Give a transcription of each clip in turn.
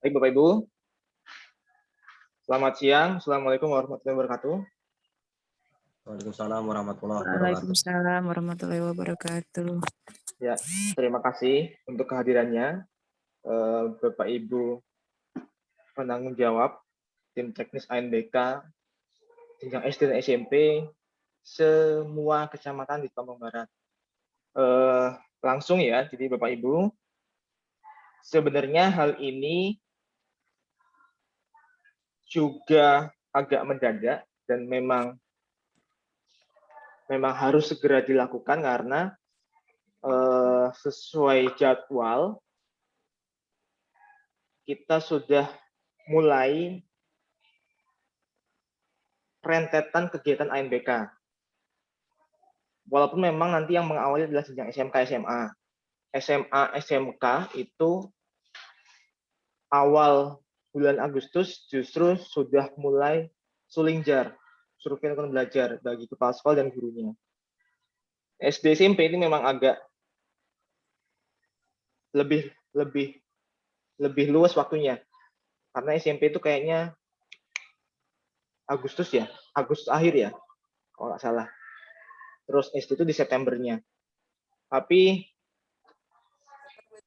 Baik, Bapak Ibu. Selamat siang. Assalamualaikum warahmatullahi wabarakatuh. Waalaikumsalam warahmatullahi wabarakatuh. Waalaikumsalam warahmatullahi wabarakatuh. Ya, terima kasih untuk kehadirannya Bapak Ibu penanggung jawab tim teknis ANBK jenjang SD dan SMP semua kecamatan di Lombok Barat. Langsung ya, jadi Bapak Ibu, sebenarnya hal ini juga agak mendadak dan memang harus segera dilakukan karena sesuai jadwal kita sudah mulai rentetan kegiatan ANBK. Walaupun memang nanti yang mengawali adalah jenjang SMK, SMA. SMA, SMK itu awal bulan Agustus justru sudah mulai sulingjar, survei lingkungan belajar bagi kepala sekolah dan gurunya. SD SMP ini memang agak lebih luas waktunya. Karena SMP itu kayaknya Agustus ya, Agustus akhir ya, kalau nggak salah. Terus SD itu di Septembernya. Tapi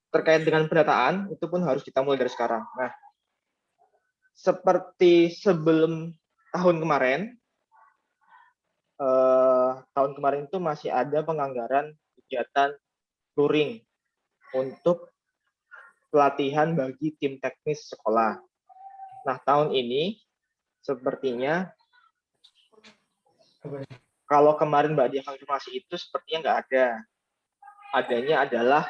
terkait dengan pendataan, itu pun harus kita mulai dari sekarang. Nah, seperti sebelum tahun kemarin itu masih ada penganggaran kegiatan luring untuk pelatihan bagi tim teknis sekolah. Nah, tahun ini sepertinya kalau kemarin Mbak Dia konfirmasi itu sepertinya nggak ada. Adanya adalah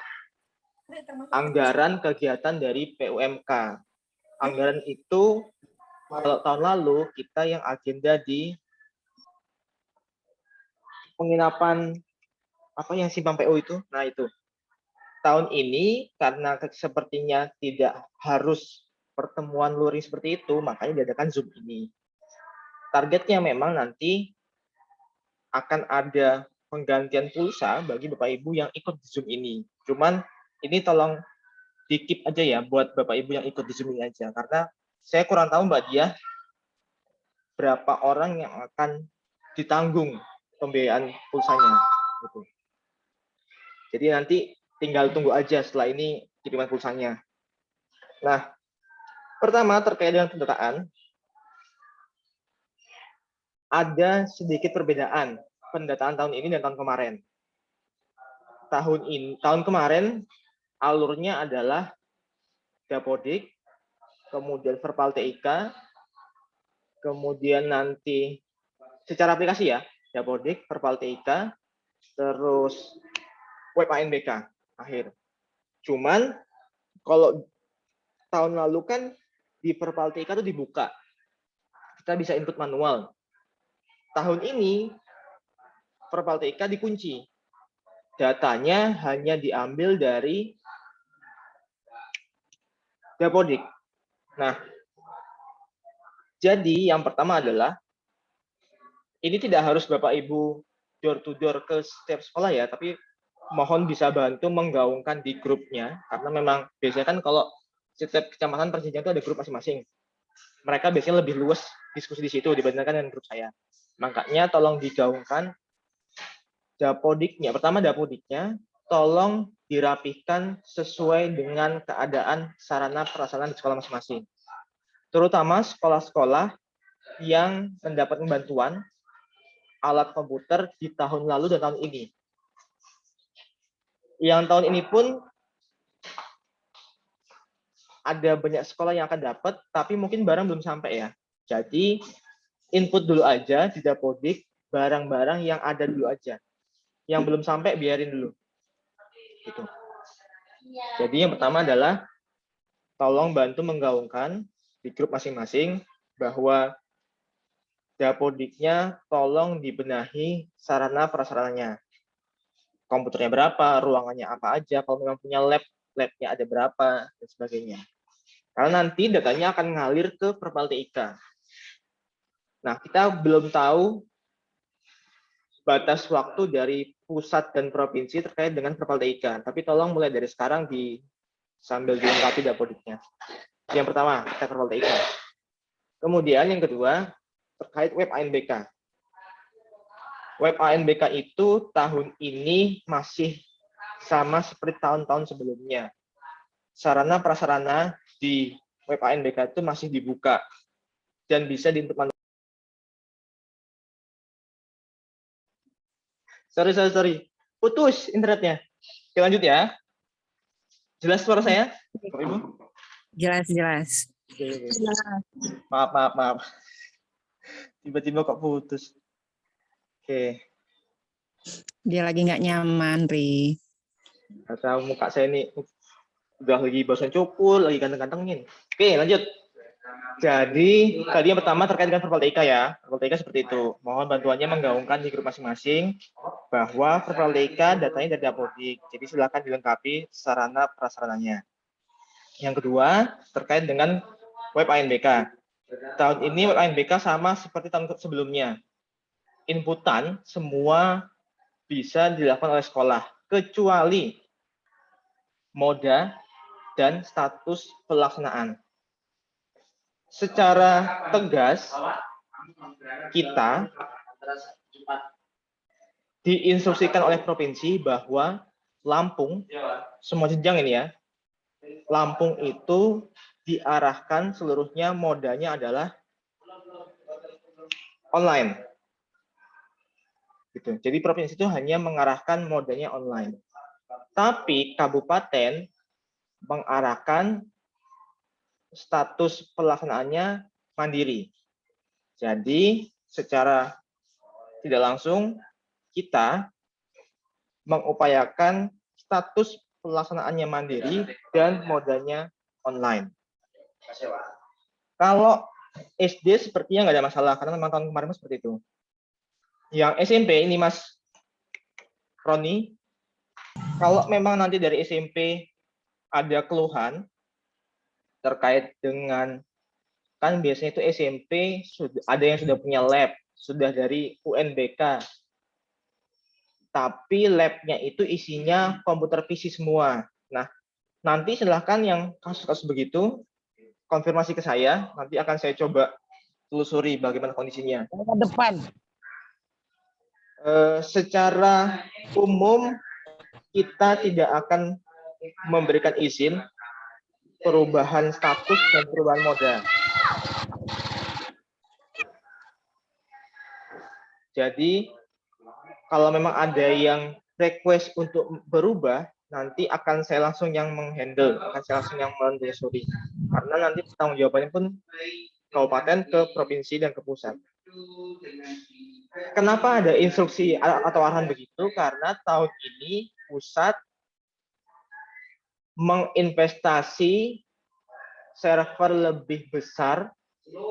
anggaran kegiatan dari PUMK. Anggaran itu kalau tahun lalu kita yang agenda di penginapan apa yang simpang PU itu. Nah, itu. Tahun ini karena sepertinya tidak harus pertemuan luring seperti itu, makanya diadakan Zoom ini. Targetnya memang nanti akan ada penggantian pulsa bagi Bapak Ibu yang ikut di Zoom ini. Cuman ini tolong di-keep aja ya buat Bapak Ibu yang ikut di Zoom ini aja. Karena saya kurang tahu Mbak Dia berapa orang yang akan ditanggung pembiayaan pulsanya. Gitu. Jadi nanti tinggal tunggu aja setelah ini kiriman pulsanya. Nah, pertama terkait dengan pendataan, ada sedikit perbedaan pendataan tahun ini dan tahun kemarin. Tahun kemarin alurnya adalah Dapodik, kemudian Verpal TIK, kemudian nanti secara aplikasi ya, Dapodik, Verpal TIK, terus web ANBK akhir. Cuman kalau tahun lalu kan di Verpal TIK itu dibuka, kita bisa input manual. Tahun ini Verpal TIK dikunci. Datanya hanya diambil dari Dapodik. Nah, jadi yang pertama adalah ini tidak harus Bapak Ibu door to door ke setiap sekolah ya, tapi mohon bisa bantu menggaungkan di grupnya karena memang biasanya kan kalau setiap kecamatan per jenjang itu ada grup masing-masing. Mereka biasanya lebih luas diskusi di situ dibandingkan dengan grup saya. Makanya tolong digaungkan Dapodiknya. Pertama Dapodiknya tolong dirapihkan sesuai dengan keadaan sarana prasarana di sekolah masing-masing. Terutama sekolah-sekolah yang mendapat bantuan alat komputer di tahun lalu dan tahun ini. Yang tahun ini pun ada banyak sekolah yang akan dapat, tapi mungkin barang belum sampai ya. Jadi input dulu aja di Dapodik barang-barang yang ada dulu aja. Yang belum sampai biarin dulu. Gitu. Jadi yang pertama adalah tolong bantu menggaungkan di grup masing-masing bahwa Dapodiknya tolong dibenahi sarana prasarananya. Komputernya berapa, ruangannya apa aja, kalau memang punya labnya ada berapa, dan sebagainya. Karena nanti datanya akan ngalir ke Verpal TIK. Nah, kita belum tahu batas waktu dari pusat dan provinsi terkait dengan Perpal TIK. Tapi tolong mulai dari sekarang sambil dilengkapi dapodiknya. Yang pertama, terkait Perpal TIK. Kemudian yang kedua, terkait web ANBK. Web ANBK itu tahun ini masih sama seperti tahun-tahun sebelumnya. Sarana prasarana di web ANBK itu masih dibuka dan bisa diinput. Sorry. Putus internetnya. Oke, lanjut ya. Jelas suara saya, Bapak Ibu? Jelas. Oke. Maaf. Tiba-tiba kok putus. Oke. Dia lagi nggak nyaman, Ri. Kata muka saya ini udah lagi bosan cupul, lagi ganteng-gantengin. Oke, lanjut. Jadi, tadi yang pertama terkait dengan Perpal TIK ya. Perpal TIK seperti itu. Mohon bantuannya menggaungkan di grup masing-masing bahwa Perpal TIK datanya dari Dapodik. Jadi silakan dilengkapi sarana prasarananya. Yang kedua, terkait dengan web ANBK. Tahun ini web ANBK sama seperti tahun sebelumnya. Inputan semua bisa dilakukan oleh sekolah, kecuali moda dan status pelaksanaan. Secara tegas, kita diinstruksikan oleh provinsi bahwa Lampung, semua jenjang ini ya, Lampung itu diarahkan seluruhnya modanya adalah online. Gitu. Jadi provinsi itu hanya mengarahkan modanya online. Tapi kabupaten mengarahkan status pelaksanaannya mandiri. Jadi secara tidak langsung kita mengupayakan status pelaksanaannya mandiri dan modanya online. Kalau SD sepertinya nggak ada masalah karena memang tahun kemarin seperti itu. Yang SMP ini Mas Roni, kalau memang nanti dari SMP ada keluhan terkait dengan, kan biasanya itu SMP ada yang sudah punya lab, sudah dari UNBK, tapi labnya itu isinya komputer PC semua. Nah, nanti silahkan yang kasus-kasus begitu konfirmasi ke saya, nanti akan saya coba telusuri bagaimana kondisinya. Ke depan. Secara umum kita tidak akan memberikan izin perubahan status dan perubahan moda. Jadi kalau memang ada yang request untuk berubah, nanti akan saya langsung yang menghandle, akan saya langsung yang menelusuri. Karena nanti tanggung jawabannya pun kabupaten ke provinsi dan ke pusat. Kenapa ada instruksi atau arahan begitu? Karena tahun ini pusat menginvestasi server lebih besar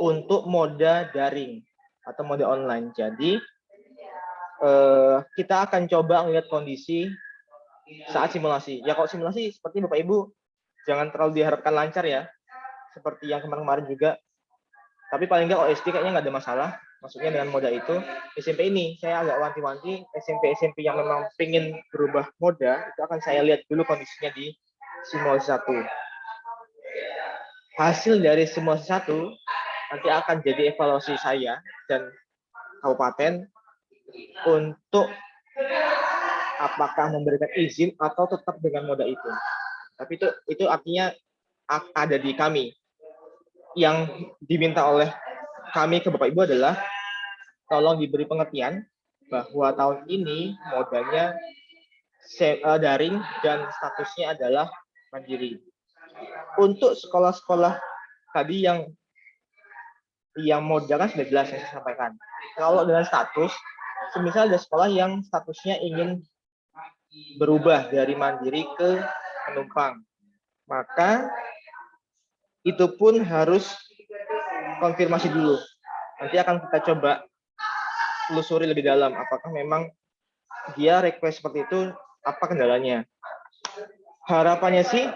untuk moda daring atau moda online. Jadi kita akan coba melihat kondisi saat simulasi. Ya kalau simulasi seperti Bapak Ibu jangan terlalu diharapkan lancar ya, seperti yang kemarin-kemarin juga. Tapi paling nggak OSD kayaknya nggak ada masalah. Maksudnya dengan moda itu. SMP ini saya agak wanti-wanti, SMP yang memang pengen berubah moda itu akan saya lihat dulu kondisinya di simulasi 1. Hasil dari simulasi 1 nanti akan jadi evaluasi saya dan kabupaten untuk apakah memberikan izin atau tetap dengan moda itu. Tapi itu artinya ada di kami. Yang diminta oleh kami ke Bapak Ibu adalah tolong diberi pengertian bahwa tahun ini modanya daring dan statusnya adalah mandiri. Untuk sekolah-sekolah tadi yang moda kan sudah jelas yang saya sampaikan. Kalau dengan status, semisal ada sekolah yang statusnya ingin berubah dari mandiri ke penumpang, maka itu pun harus konfirmasi dulu. Nanti akan kita coba telusuri lebih dalam apakah memang dia request seperti itu, apa kendalanya. Harapannya sih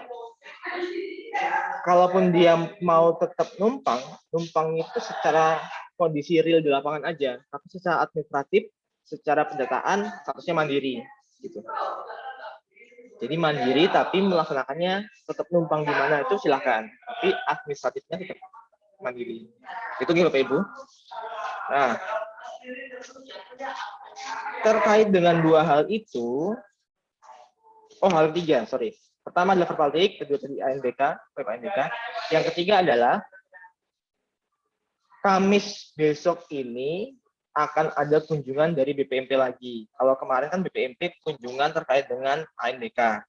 kalaupun dia mau tetap numpang itu secara kondisi real di lapangan aja, tapi secara administratif secara pendataan statusnya mandiri gitu. Jadi mandiri tapi melaksanakannya tetap numpang di mana itu silakan, tapi administratifnya tetap mandiri. Itu gitu Bapak Ibu. Nah, terkait dengan dua hal itu, hal ketiga, sorry. Pertama adalah verbal kedua tadi ANBK, web ANBK. Yang ketiga adalah Kamis besok ini akan ada kunjungan dari BPMP lagi. Kalau kemarin kan BPMP kunjungan terkait dengan ANBK.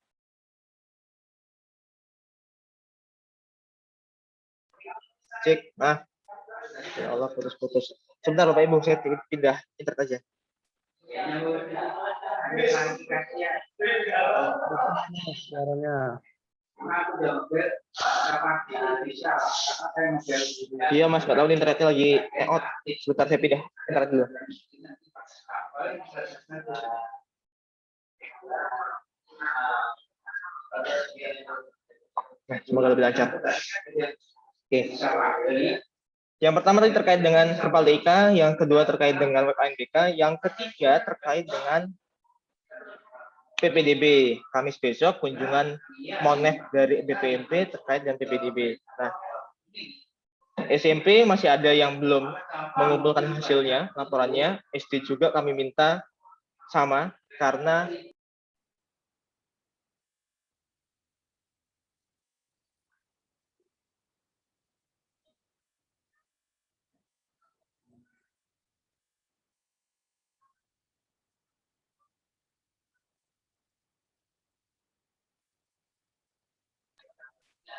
Cek, ya Allah putus-putus. Sebentar Bapak Ibu, saya pindah internet aja. Suaranya. Iya Mas, nggak tahu internetnya lagi out. Sebentar saya pindah internet dulu. Nah, semoga lebih lancar. Oke. Yang pertama tadi terkait dengan verbal DIK, yang kedua terkait dengan web ANBK, yang ketiga terkait dengan PPDB. Kamis besok kunjungan Monef dari BPMP terkait dengan PPDB. Nah, SMP masih ada yang belum mengumpulkan hasilnya, laporannya. SD juga kami minta sama, karena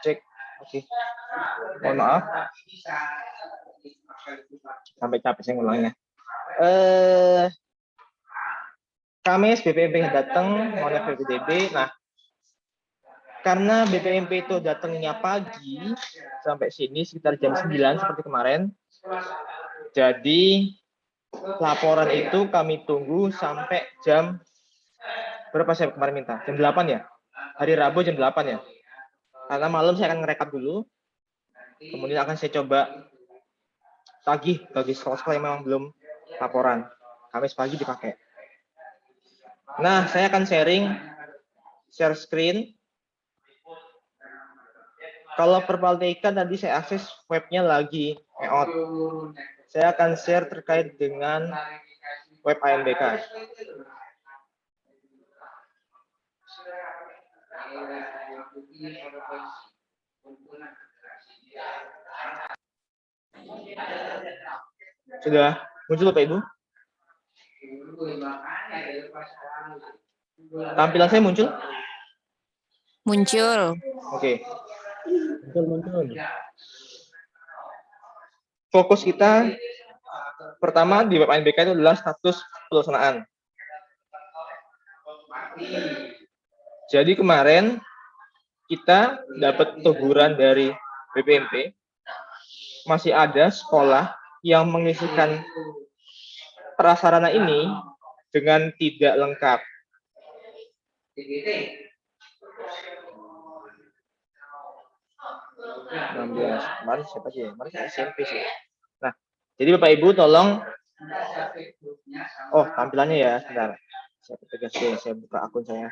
cek, oke. Mohon maaf. Sampai capek saya ngulangnya. Kamis BPMP datang, Monef PPDB. Nah, karena BPMP itu datangnya pagi sampai sini sekitar jam 9 seperti kemarin. Jadi laporan itu kami tunggu sampai jam berapa saya kemarin minta? Jam 8 ya? Hari Rabu jam 8 ya? Karena malam saya akan ngerekap dulu. Kemudian akan saya coba tagih bagi sekolah-sekolah yang memang belum laporan. Kamis pagi dipakai. Nah, saya akan share screen. Kalau verbal TK tadi saya akses webnya lagi out. Saya akan share terkait dengan web ANBK. Sudah muncul Pak Ibu? Tampilan saya muncul? Muncul. Oke. Muncul. Fokus kita pertama di web ANBK itu adalah status pelaksanaan. Jadi kemarin kita dapat teguran dari BPMP, masih ada sekolah yang mengisikan prasarana ini dengan tidak lengkap. Kemarin siapa sih? Kemarin SMP sih. Nah, jadi Bapak Ibu tolong, tampilannya ya, sebentar. Saya tegas deh, saya buka akun saya.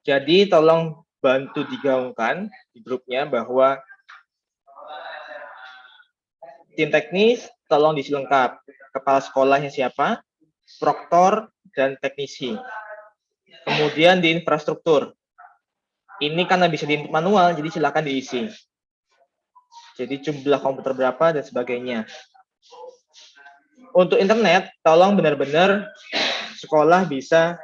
Jadi tolong bantu digaungkan di grupnya bahwa tim teknis tolong diisi lengkap. Kepala sekolahnya siapa, proktor, dan teknisi. Kemudian di infrastruktur. Ini karena bisa di manual, jadi silakan diisi. Jadi jumlah komputer berapa dan sebagainya. Untuk internet, tolong benar-benar sekolah bisa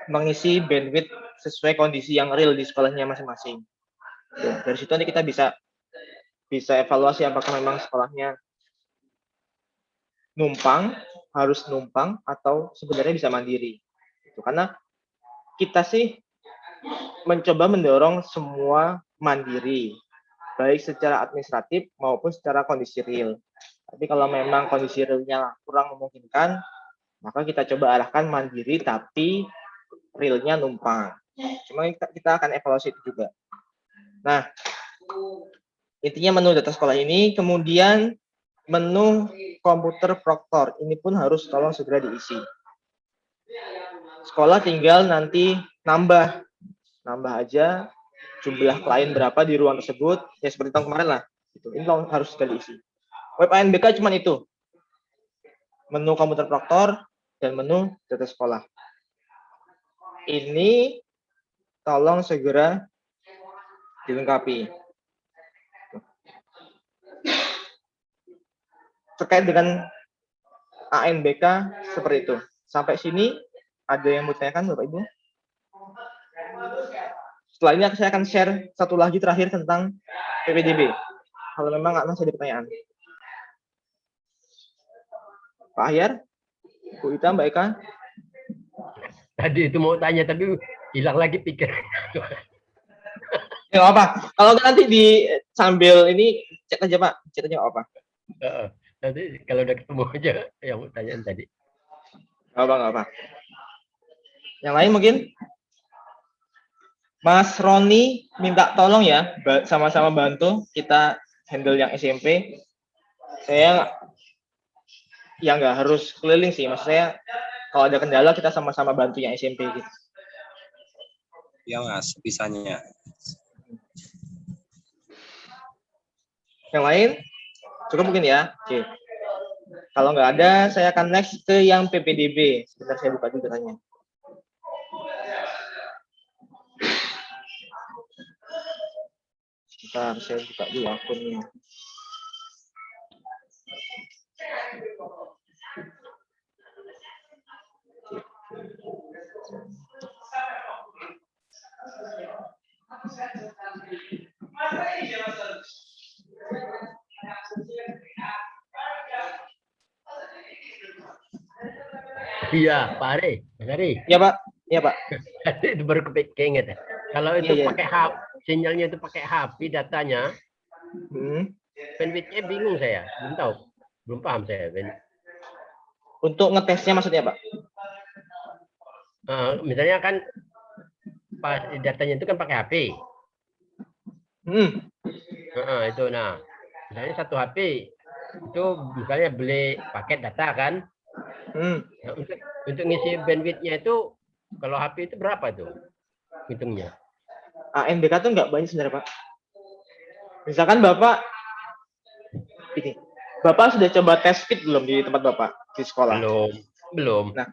mengisi bandwidth sesuai kondisi yang real di sekolahnya masing-masing. Dari situ nanti kita bisa evaluasi apakah memang sekolahnya harus numpang atau sebenarnya bisa mandiri. Karena kita sih mencoba mendorong semua mandiri, baik secara administratif maupun secara kondisi real. Tapi kalau memang kondisi realnya kurang memungkinkan, maka kita coba arahkan mandiri tapi realnya numpang. Cuma kita akan evaluasi itu juga. Nah, intinya menu data sekolah ini, kemudian menu komputer proktor, ini pun harus tolong segera diisi. Sekolah tinggal nanti nambah aja jumlah klien berapa di ruang tersebut, ya seperti tahun kemarin lah. Ini harus segera diisi. Web ANBK cuma itu, menu komputer proktor dan menu data sekolah. Ini tolong segera dilengkapi. Terkait dengan ANBK seperti itu. Sampai sini ada yang mau ditanyakan Bapak Ibu? Setelah ini saya akan share satu lagi terakhir tentang PPDB. Kalau memang masih ada pertanyaan. Pak Ahyar, Bu Ita, Mbak Eka. Tadi itu mau tanya tapi hilang lagi pikir. Ya apa? Kalau nanti sambil ini chat aja Pak, chat aja apa? Nanti kalau udah ketemu aja yang mau tanyaan tadi. Nggak apa. Yang lain mungkin? Mas Roni minta tolong ya, sama-sama bantu kita handle yang SMP. Saya ya nggak harus keliling sih, maksud saya kalau ada kendala kita sama-sama bantu yang SMP gitu. Ya Mas, bisanya. Yang lain? Cukup mungkin ya? Oke. Kalau nggak ada, saya akan next ke yang PPDB. Sebentar saya buka dulu datanya. Sebentar, saya buka dulu akunnya. Iya, Pak Ari. Mas Ari. Iya Pak. Iya Pak. Itu baru keinget. Kalau itu pakai HP, sinyalnya itu pakai HP datanya. Bandwidth-nya bingung saya, belum tahu. Belum paham saya. Untuk ngetesnya maksudnya Pak? Misalnya kan datanya itu kan pakai HP. Itu nah, misalnya satu HP itu misalnya beli paket data kan. Nah, untuk ngisi bandwidth-nya itu kalau HP itu berapa tuh hitungnya? ANBK tuh nggak banyak sebenarnya Pak. Misalkan Bapak sudah coba tes speed belum di tempat Bapak di sekolah? Belum. Nah,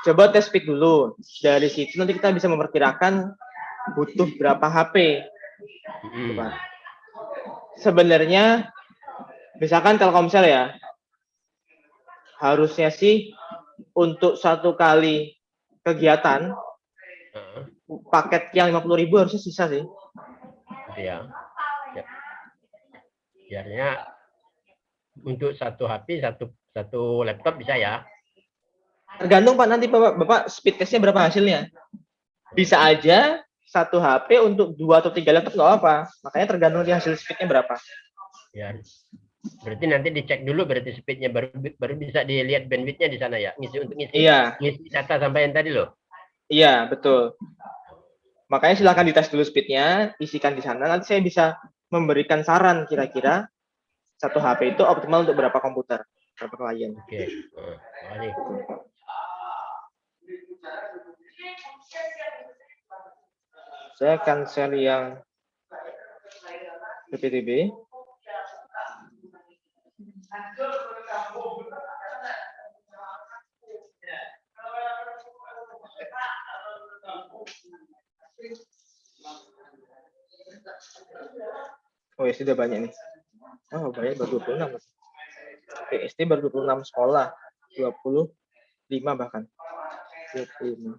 coba tes speed dulu. Dari situ nanti kita bisa memperkirakan butuh berapa HP. Sebenarnya, misalkan Telkomsel ya, harusnya sih untuk satu kali kegiatan paket yang 50.000 harusnya sisa sih. Iya. Biasanya untuk satu HP satu laptop bisa ya. Tergantung Pak, nanti Bapak speed testnya berapa hasilnya. Bisa aja satu HP untuk 2 atau 3 laptop nggak apa. Makanya tergantung di hasil speednya berapa. Ya. Berarti nanti dicek dulu berarti speednya baru bisa dilihat bandwidthnya di sana ya. Ngisi data sampai yang tadi loh. Iya, betul. Makanya silakan dites dulu speednya, isikan di sana. Nanti saya bisa memberikan saran kira-kira satu HP itu optimal untuk berapa komputer, berapa klien. Oke. Mari. Saya akan share yang PPDB. Oh ya, sudah banyak nih. Oh, banyak baru 26. PST baru 26 sekolah. 25 bahkan. 25.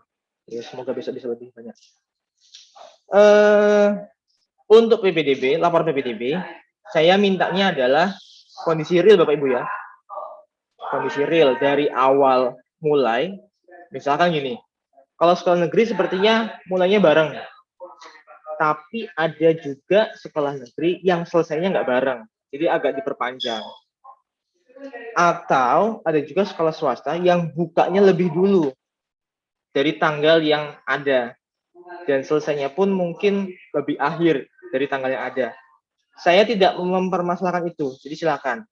Ya, semoga besok bisa lebih banyak. Untuk PPDB, lapor PPDB, saya mintanya adalah kondisi real Bapak Ibu ya. Kondisi real dari awal mulai. Misalkan gini, kalau sekolah negeri sepertinya mulainya bareng. Tapi ada juga sekolah negeri yang selesainya nggak bareng. Jadi agak diperpanjang. Atau ada juga sekolah swasta yang bukanya lebih dulu dari tanggal yang ada. Dan selesainya pun mungkin lebih akhir dari tanggal yang ada. Saya tidak mempermasalahkan itu, jadi silakan.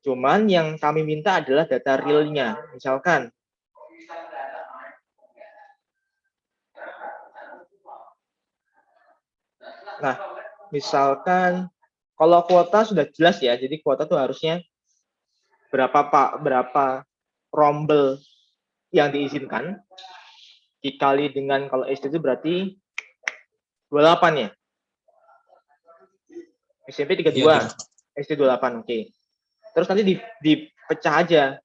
Cuman yang kami minta adalah data realnya. Misalkan, nah, misalkan kalau kuota sudah jelas ya, jadi kuota tuh harusnya berapa rombel yang diizinkan dikali dengan kalau SD itu berarti 28 ya. SMP 32, Iya, SD 28, oke. Terus nanti dipecah aja.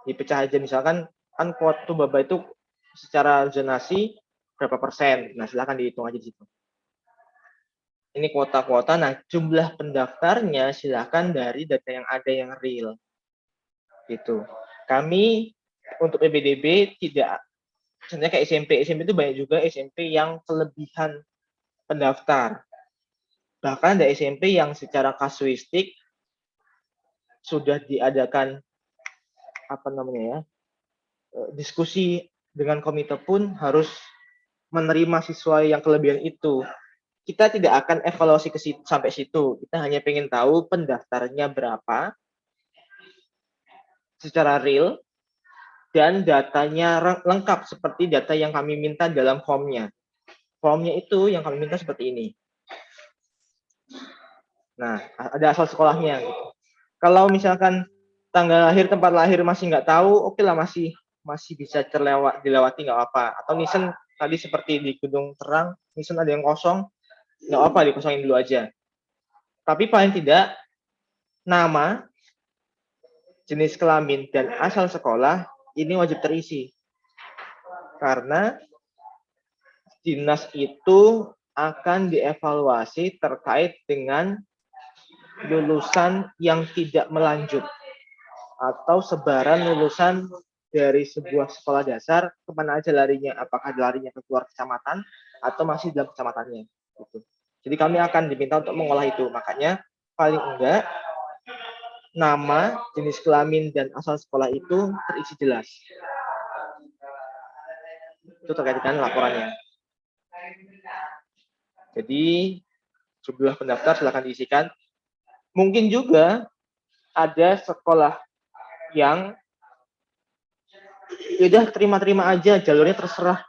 Dipecah aja misalkan kan kuota baba itu secara zonasi berapa persen. Nah, silakan dihitung aja di situ. Ini kuota-kuota. Nah, jumlah pendaftarnya silakan dari data yang ada yang real. Gitu. Kami untuk PBDB tidak sebenarnya kayak SMP itu banyak juga SMP yang kelebihan pendaftar. Bahkan ada SMP yang secara kasuistik sudah diadakan apa namanya ya, diskusi dengan komite pun harus menerima siswa yang kelebihan itu. Kita tidak akan evaluasi ke situ, sampai situ. Kita hanya pengen tahu pendaftarnya berapa secara real dan datanya lengkap seperti data yang kami minta dalam formnya. Formnya itu yang kami minta seperti ini. Nah, ada asal sekolahnya. Gitu. Kalau misalkan tanggal lahir, tempat lahir masih nggak tahu, oke lah masih bisa dilewati nggak apa. Atau Nisen tadi seperti di Gedung Terang, Nisen ada yang kosong, nggak apa dikosongin dulu aja. Tapi paling tidak nama, jenis kelamin dan asal sekolah ini wajib terisi. Karena dinas itu akan dievaluasi terkait dengan lulusan yang tidak melanjut atau sebaran lulusan dari sebuah sekolah dasar kemana aja larinya, apakah larinya ke luar kecamatan atau masih dalam kecamatannya gitu. Jadi kami akan diminta untuk mengolah itu, makanya paling enggak nama, jenis kelamin dan asal sekolah itu terisi jelas. Itu terkait dengan laporannya. Jadi jumlah pendaftar silakan diisikan. Mungkin juga ada sekolah yang udah terima-terima aja, jalurnya terserah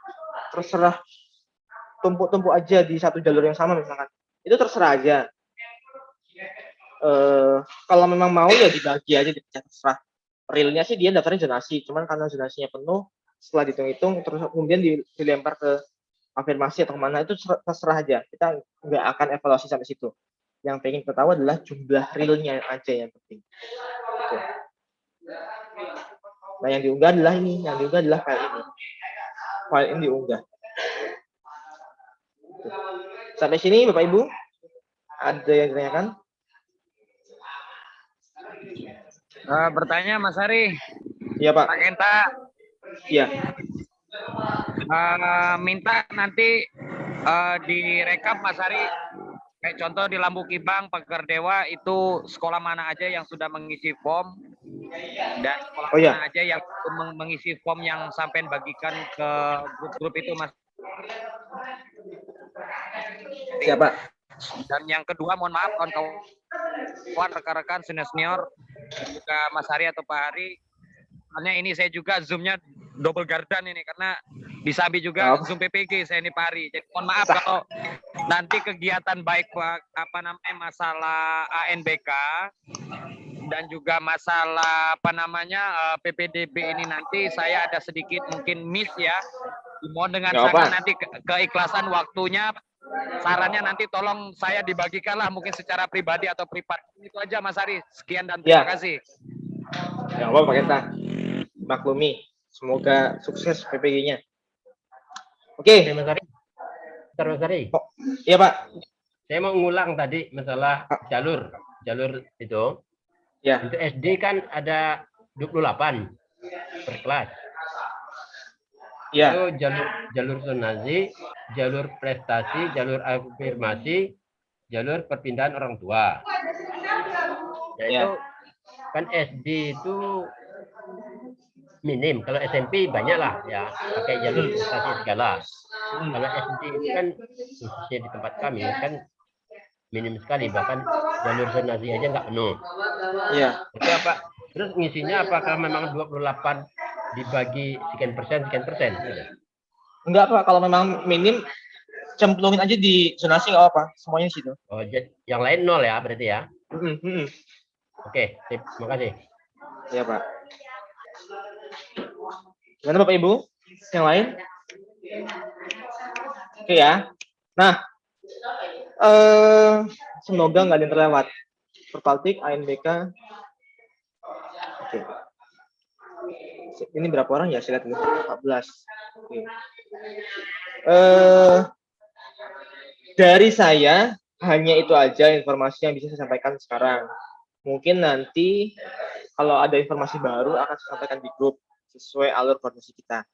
tumpuk-tumpuk aja di satu jalur yang sama misalkan. Itu terserah aja. Kalau memang mau ya dibagi aja, dipecah terserah. Realnya sih dia daftarnya zonasi, cuman karena zonasinya penuh, setelah dihitung-hitung terus kemudian dilempar ke afirmasi atau kemana, itu terserah aja. Kita nggak akan evaluasi sampai situ. Yang pengen kita tahu adalah jumlah realnya aja yang penting. Gitu. Nah, yang diunggah adalah ini, file ini. File ini diunggah. Sampai sini Bapak Ibu, ada yang ditanyakan? Bertanya Mas Ari. Iya Pak. Pak Kenta. Iya. Minta nanti direkap Mas Ari. Kayak contoh di Lambu Kibang, Pagar Dewa itu sekolah mana aja yang sudah mengisi form dan sekolah mana aja yang mengisi form yang sampai bagikan ke grup-grup itu Mas. Siapa? Dan yang kedua, mohon maaf kawan-kawan, rekan-rekan senior juga Mas Hari atau Pak Hari. Soalnya ini saya juga zoomnya double gardan ini karena disabi juga zoom PPG saya ini Pak Hari. Jadi mohon maaf kalau nanti kegiatan baik masalah ANBK dan juga masalah PPDB ini nanti saya ada sedikit mungkin miss ya. Mohon dengan sangat nanti keikhlasan waktunya. Sarannya nanti tolong saya dibagikanlah mungkin secara pribadi atau privat. Itu aja Mas Ari. Sekian dan terima kasih. Ya apa Pak Kenta. Maklumi. Semoga sukses PPG-nya. Oke. Mas Ari. Mas Ari. Oh, iya Pak. Saya mau ngulang tadi masalah jalur itu. Ya. Untuk SD kan ada 28 per kelas. Ya. Itu jalur zonasi, jalur prestasi, jalur afirmasi, jalur perpindahan orang tua. Yaitu kan SD itu minim, kalau SMP banyak lah ya, pakai jalur prestasi segala. Kalau SD itu kan khususnya di tempat kami kan minim sekali, bahkan jalur zonasi aja nggak penuh. Iya. Itu apa? Terus ngisinya apakah memang 28 dibagi sekian persen? Gitu? Enggak, Pak, kalau memang minim cemplungin aja di zonasi nggak apa, semuanya di situ. Oh, yang lain 0 ya berarti ya? Oke, sip, makasih. Ya, Pak. Gimana Bapak Ibu? Yang lain? Oke ya. Nah, semoga nggak ada yang terlewat. Perpaltik, ANBK. Oke. Ini berapa orang ya? Saya lihat dulu. 14. Oke. Dari saya hanya itu aja informasi yang bisa saya sampaikan sekarang. Mungkin nanti kalau ada informasi baru akan saya sampaikan di grup sesuai alur koordinasi kita.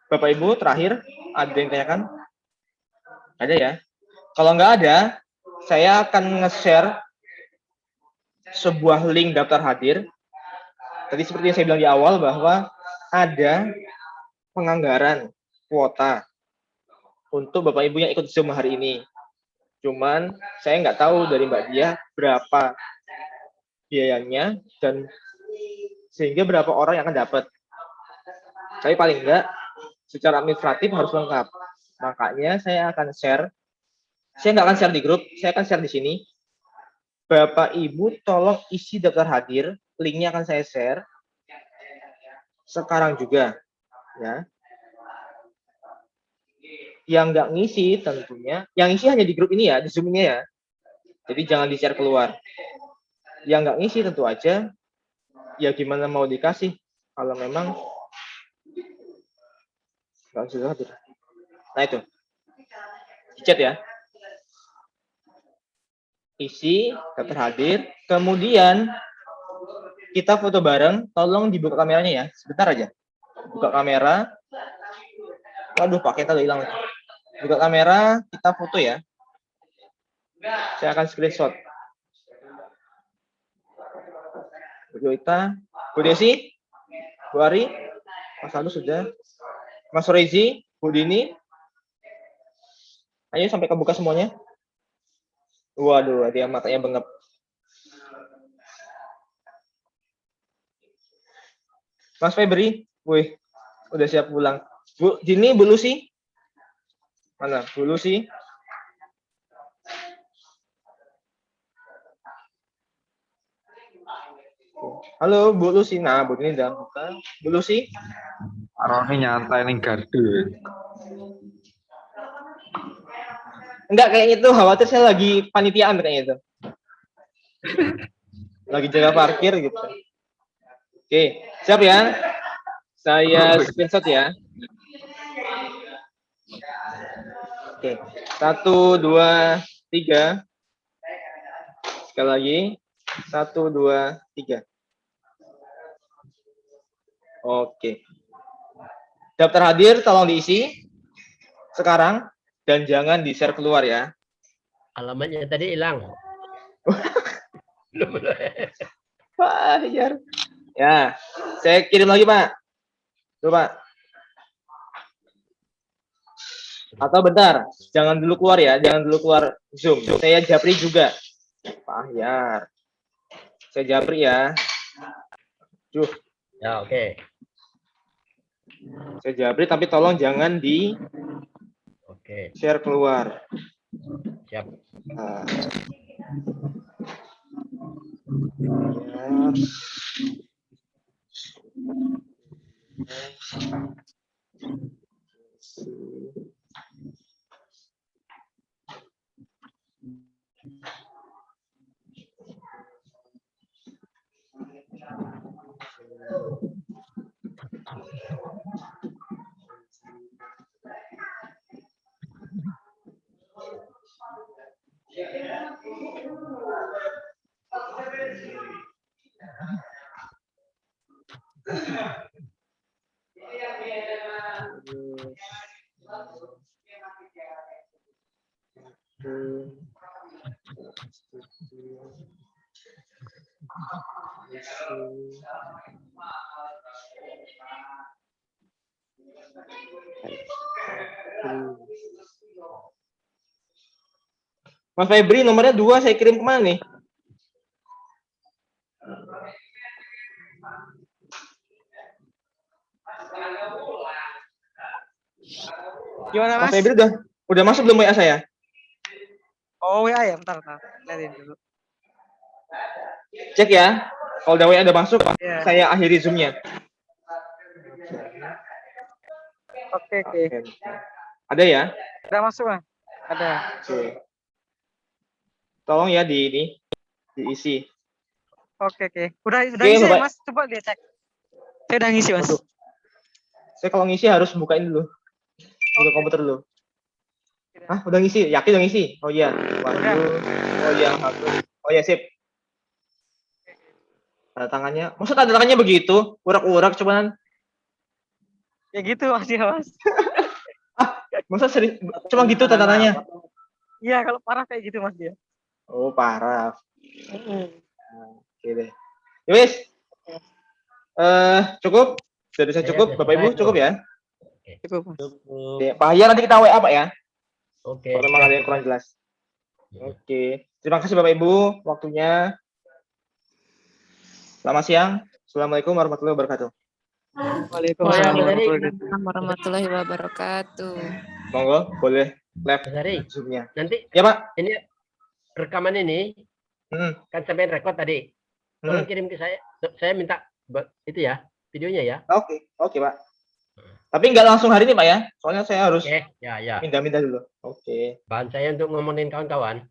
Bapak Ibu terakhir ada yang tanyakan? Ada ya? Kalau nggak ada, saya akan nge-share sebuah link daftar hadir. Tadi seperti yang saya bilang di awal bahwa ada penganggaran kuota untuk Bapak Ibu yang ikut Zoom hari ini. Cuman saya nggak tahu dari Mbak Dia berapa biayanya dan sehingga berapa orang yang akan dapat. Tapi paling nggak secara administratif harus lengkap. Makanya saya akan share. Saya nggak akan share di grup, saya akan share di sini. Bapak Ibu tolong isi daftar hadir, linknya akan saya share sekarang juga, ya. Yang nggak ngisi tentunya, yang ngisi hanya di grup ini ya, di Zoom ini ya. Jadi jangan di-share keluar. Yang nggak ngisi tentu aja, ya gimana mau dikasih kalau memang nggak sudah hadir. Nah itu, di chat ya. Isi daftar hadir, kemudian kita foto bareng. Tolong dibuka kameranya ya, sebentar aja. Buka kamera. Waduh, paketnya udah hilang. Buka kamera, kita foto ya. Saya akan screenshot. Bu Joita, Bu Desi, Bu Ari, Mas Agus sudah, Mas Rezi, Bu Dini. Ayo sampai kebuka semuanya. Waduh, ada yang matanya bengep. Mas Febri, wih, udah siap pulang. Bu Dini, Bu Lucy. Mana? Bu Lucy. Halo, Bu Lucy. Nah, Bu Dini udah buka. Bu Lucy. Arone nyantai ning gardu. Enggak, kayaknya itu khawatir saya lagi panitiaan kayaknya itu. Lagi jaga parkir gitu. Oke, siap ya? Saya screenshot ya. Oke, 1, 2, 3. Sekali lagi, 1, 2, 3. Oke. Daftar hadir tolong diisi sekarang dan jangan di-share keluar ya. Alamatnya tadi hilang. Pak, ya, saya kirim lagi Pak. Tuh Pak. Atau bentar, jangan dulu keluar ya, jangan dulu keluar Zoom. Saya japri juga. Pak Ahyar. Saya japri ya. Ya, oke. Saya japri tapi tolong jangan di share keluar. Siap. Nah. Mas Febri nomornya 2 saya kirim kemana nih? Gimana Mas Mas? Febri udah masuk belum WA saya? Oh ya ya, bentar. Lihatin dulu. Cek ya. Kalau udah WA udah masuk, Iya. saya akhiri Zoom-nya. Oke. Ada ya? Udah masuk Bang? Ada. Oke. Tolong ya diisi. Oke. Udah Oke, ngisi ya, Bapak. Mas? Coba dia cek. Saya udah ngisi Mas. Waduh. Saya kalau ngisi harus bukain dulu. Buka komputer dulu. Hah, udah ngisi? Yakin udah ngisi? Oh iya. Waduh. Oh iya, bagus. Oh iya, sip. Tanda tangannya. Maksud tanda tangannya begitu? Urak-urak cuman. Ya gitu Mas ya Mas. Masa sering cuma gitu tanda tangannya? Iya, kalau parah kayak gitu Mas dia. Oh, parah. Oke deh. Yowis. Cukup? Sudah bisa cukup? Bapak Ibu cukup ya? Cukup Mas. Oke, Pak Hayar nanti kita WA Pak ya. Oke. Kalau memang ada yang kurang jelas. Oke. Terima kasih Bapak Ibu waktunya. Selamat siang. Assalamualaikum warahmatullahi wabarakatuh. Waalaikumsalam Waalaikumsalam warahmatullahi wabarakatuh. Monggo, boleh live Mas Ari, Zoom-nya. nanti Ya Pak. ini rekaman ini kan sampai rekod tadi. Tolong kirim ke saya. Saya minta itu ya, videonya ya. Oke Pak. Tapi nggak langsung hari ini Pak ya. Soalnya saya harus Oke, ya. minta-minta dulu. Oke. Bahan saya untuk ngomongin kawan-kawan.